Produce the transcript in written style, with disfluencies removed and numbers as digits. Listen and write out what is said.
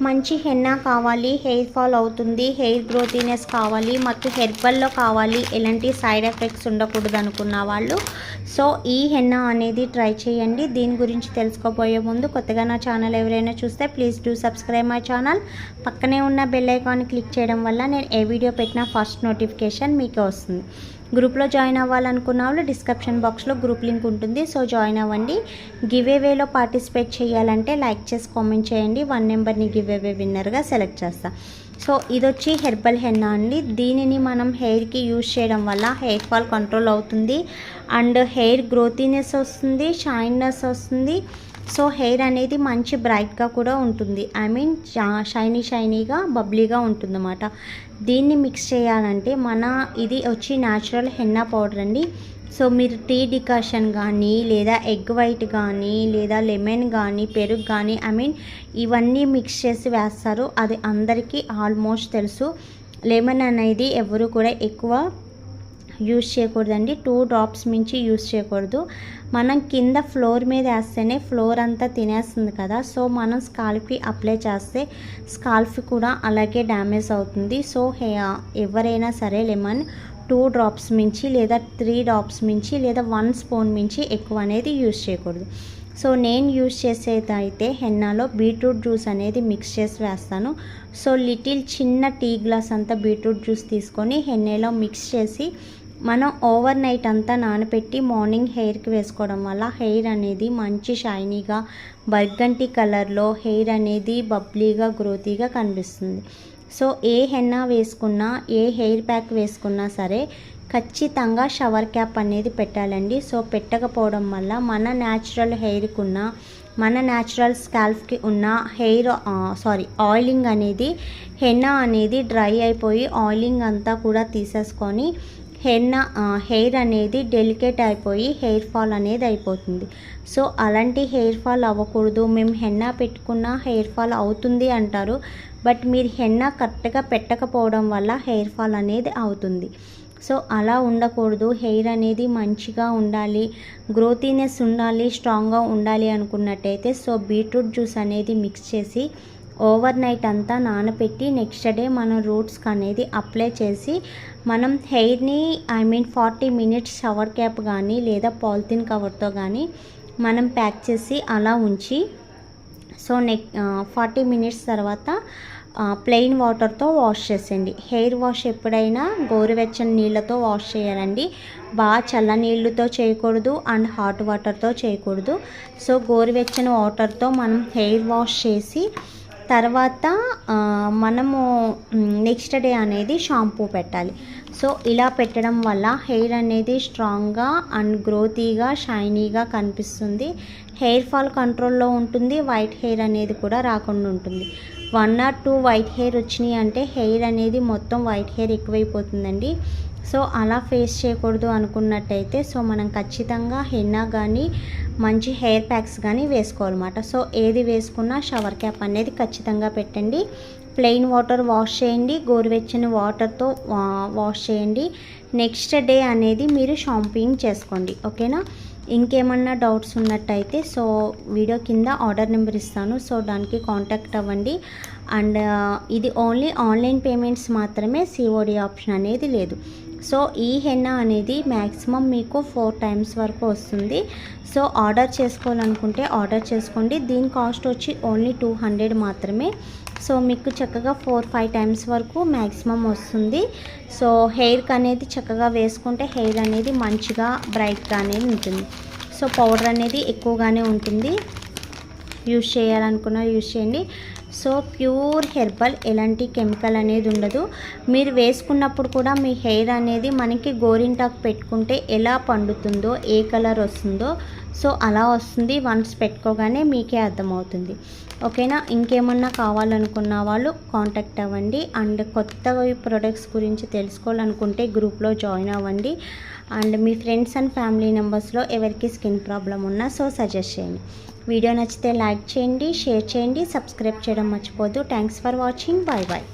మంచి హెన్నా కావాలి, hair fall అవుతుంది, హెయిర్ గ్రోతీనెస్ కావాలి, మాకు హెర్బల్లో కావాలి, ఎలాంటి సైడ్ ఎఫెక్ట్స్ ఉండకూడదు అనుకున్న వాళ్ళు సో ఈ హెన్నా అనేది ట్రై చేయండి. దీని గురించి తెలుసుకోబోయే ముందు కొత్తగా నా ఛానల్ ఎవరైనా చూస్తే please do subscribe my channel. పక్కనే ఉన్న బెల్ ఐకాన్ క్లిక్ చేయడం వల్ల నేను ఏ వీడియో పెట్టినా ఫస్ట్ నోటిఫికేషన్ మీకే వస్తుంది. గ్రూప్లో జాయిన్ అవ్వాలనుకున్న వాళ్ళు డిస్క్రిప్షన్ బాక్స్లో గ్రూప్ లింక్ ఉంటుంది, సో జాయిన్ అవ్వండి. గివ్ అవేలో పార్టిసిపేట్ చేయాలంటే లైక్ చేసి కామెంట్ చేయండి. 1 నెంబర్ని గివ్ అవే విన్నర్గా సెలెక్ట్ చేస్తా. సో ఇది వచ్చి హెర్బల్ హెన్నా అండి. దీనిని మనం హెయిర్కి యూజ్ చేయడం వల్ల హెయిర్ ఫాల్ కంట్రోల్ అవుతుంది అండ్ హెయిర్ గ్రోతీనెస్ వస్తుంది, షైన్నెస్ వస్తుంది. సో హెయిర్ అనేది మంచి బ్రైట్గా కూడా ఉంటుంది, ఐ మీన్ షైనీగా బబ్లీగా ఉంటుందన్నమాట. దీన్ని మిక్స్ చేయాలంటే ఇది వచ్చి న్యాచురల్ హెన్నా పౌడర్ అండి. సో మీరు టీ డికాషన్ కానీ లేదా ఎగ్ వైట్ కానీ లేదా లెమన్ కానీ పెరుగు కానీ ఐ మీన్ ఇవన్నీ మిక్స్ చేసి వేస్తారు. అది అందరికీ ఆల్మోస్ట్ తెలుసు. లెమన్ అనేది ఎవరు కూడా ఎక్కువ యూజ్ చేయకూడదండి, 2 డ్రాప్స్ మించి యూజ్ చేయకూడదు. మనం కింద ఫ్లోర్ మీద వేస్తేనే ఫ్లోర్ అంతా తినేస్తుంది కదా, సో మనం స్కాల్ఫ్కి అప్లై చేస్తే స్కాల్ఫ్ కూడా అలాగే డ్యామేజ్ అవుతుంది. సో ఎవరైనా సరే లెమన్ 2 డ్రాప్స్ మించి లేదా 3 డ్రాప్స్ మించి లేదా 1 స్పూన్ మించి ఎక్కువ అనేది యూజ్ చేయకూడదు. సో నేను యూజ్ చేసేది అయితే హెన్నాలో బీట్రూట్ జ్యూస్ అనేది మిక్స్ చేసి వేస్తాను. సో చిన్న టీ గ్లాస్ అంతా బీట్రూట్ జ్యూస్ తీసుకొని హెన్నాలో మిక్స్ చేసి మనం ఓవర్ నైట్ అంతా నానబెట్టి మార్నింగ్ హెయిర్కి వేసుకోవడం వల్ల హెయిర్ అనేది మంచి షైనీగా బర్గంటి కలర్లో హెయిర్ అనేది బబ్లీగా గ్రోతీగా కనిపిస్తుంది. సో ఏ హెన్నా వేసుకున్నా ఏ హెయిర్ ప్యాక్ వేసుకున్నా సరే ఖచ్చితంగా షవర్ క్యాప్ అనేది పెట్టాలండి. సో పెట్టకపోవడం వల్ల మన న్యాచురల్ హెయిర్కి ఉన్న మన న్యాచురల్ స్కాల్ఫ్కి ఉన్న ఆయిలింగ్ అనేది హెన్నా అనేది డ్రై అయిపోయి ఆయిలింగ్ అంతా కూడా తీసేసుకొని హెయిర్ అనేది డెలికేట్ అయిపోయి హెయిర్ ఫాల్ అనేది అయిపోతుంది. సో అలాంటి హెయిర్ ఫాల్ అవ్వకూడదు. మేము హెన్నా పెట్టుకున్న హెయిర్ ఫాల్ అవుతుంది అంటారు, బట్ మీరు హెన్నా కరెక్ట్గా పెట్టకపోవడం వల్ల హెయిర్ ఫాల్ అనేది అవుతుంది. సో అలా ఉండకూడదు. హెయిర్ అనేది మంచిగా ఉండాలి, గ్రోతీనెస్ ఉండాలి, స్ట్రాంగ్గా ఉండాలి అనుకున్నట్టయితే సో బీట్రూట్ జ్యూస్ అనేది మిక్స్ చేసి ఓవర్ నైట్ అంతా నానబెట్టి నెక్స్ట్ డే మనం రూట్స్కి అనేది అప్లై చేసి మనం హెయిర్ని 40 మినిట్స్ షవర్ క్యాప్ కానీ లేదా పాలిథిన్ కవర్తో కానీ మనం ప్యాక్ చేసి అలా ఉంచి సో 40 మినిట్స్ తర్వాత ప్లెయిన్ వాటర్తో వాష్ చేసేయండి. హెయిర్ వాష్ ఎప్పుడైనా గోరువెచ్చని నీళ్ళతో వాష్ చేయాలండి, బాగా చల్ల నీళ్ళతో చేయకూడదు అండ్ హాట్ వాటర్తో చేయకూడదు. సో గోరువెచ్చని వాటర్తో మనం హెయిర్ వాష్ చేసి తర్వాత మనము నెక్స్ట్ డే అనేది షాంపూ పెట్టాలి. సో ఇలా పెట్టడం వల్ల హెయిర్ అనేది స్ట్రాంగ్గా అండ్ గ్రోతీగా షైనీగా కనిపిస్తుంది. హెయిర్ ఫాల్ కంట్రోల్లో ఉంటుంది, వైట్ హెయిర్ అనేది కూడా రాకుండా ఉంటుంది. 1 or 2 వైట్ హెయిర్ వచ్చినాయి అంటే హెయిర్ అనేది మొత్తం వైట్ హెయిర్ ఎక్కువైపోతుందండి. సో అలా ఫేస్ చేయకూడదు అనుకున్నట్టయితే సో మనం ఖచ్చితంగా హెన్నా కానీ మంచి హెయిర్ ప్యాక్స్ కానీ వేసుకోవాలన్నమాట. సో ఏది వేసుకున్నా షవర్ క్యాప్ అనేది ఖచ్చితంగా పెట్టండి. ప్లెయిన్ వాటర్ వాష్ చేయండి, గోరువెచ్చని వాటర్తో వాష్ చేయండి. నెక్స్ట్ డే అనేది మీరు షాంపూయింగ్ చేసుకోండి, ఓకేనా. ఇంకేమన్నా డౌట్స్ ఉన్నట్టయితే సో వీడియో కింద ఆర్డర్ నెంబర్ ఇస్తాను, సో దానికి కాంటాక్ట్ అవ్వండి. అండ్ ఇది ఓన్లీ ఆన్లైన్ పేమెంట్స్ మాత్రమే, సిఓడి ఆప్షన్ అనేది లేదు. సో ఈ హెన్నా అనేది మ్యాక్సిమం మీకు 4 times వరకు వస్తుంది. సో ఆర్డర్ చేసుకోవాలనుకుంటే ఆర్డర్ చేసుకోండి. దీని కాస్ట్ వచ్చి ఓన్లీ 200 మాత్రమే. సో మీకు చక్కగా 4-5 times వరకు మ్యాక్సిమం వస్తుంది. సో హెయిర్కి అనేది చక్కగా వేసుకుంటే హెయిర్ అనేది మంచిగా బ్రైట్గా అనేది ఉంటుంది. సో పౌడర్ అనేది ఎక్కువగానే ఉంటుంది, యూజ్ చేయాలనుకున్నా యూజ్ చేయండి. సో ప్యూర్ హెర్బల్, ఎలాంటి కెమికల్ అనేది ఉండదు. మీరు వేసుకున్నప్పుడు కూడా మీ హెయిర్ అనేది మనకి గోరింటాకు పెట్టుకుంటే ఎలా పండుతుందో ఏ కలర్ వస్తుందో సో అలా వస్తుంది. వన్స్ పెట్టుకోగానే మీకే అర్థమవుతుంది, ఓకేనా. ఇంకేమన్నా కావాలనుకున్న వాళ్ళు కాంటాక్ట్ అవ్వండి. అండ్ కొత్త ప్రొడక్ట్స్ గురించి తెలుసుకోవాలనుకుంటే గ్రూప్లో జాయిన్ అవ్వండి. అండ్ మీ ఫ్రెండ్స్ అండ్ ఫ్యామిలీ మెంబర్స్లో ఎవరికి స్కిన్ ప్రాబ్లం ఉన్నా సో సజెస్ట్ చేయండి. వీడియో నచ్చితే లైక్ చేయండి, షేర్ చేయండి, సబ్స్క్రైబ్ చేయడం మర్చిపోద్దు. Thanks for watching, bye bye.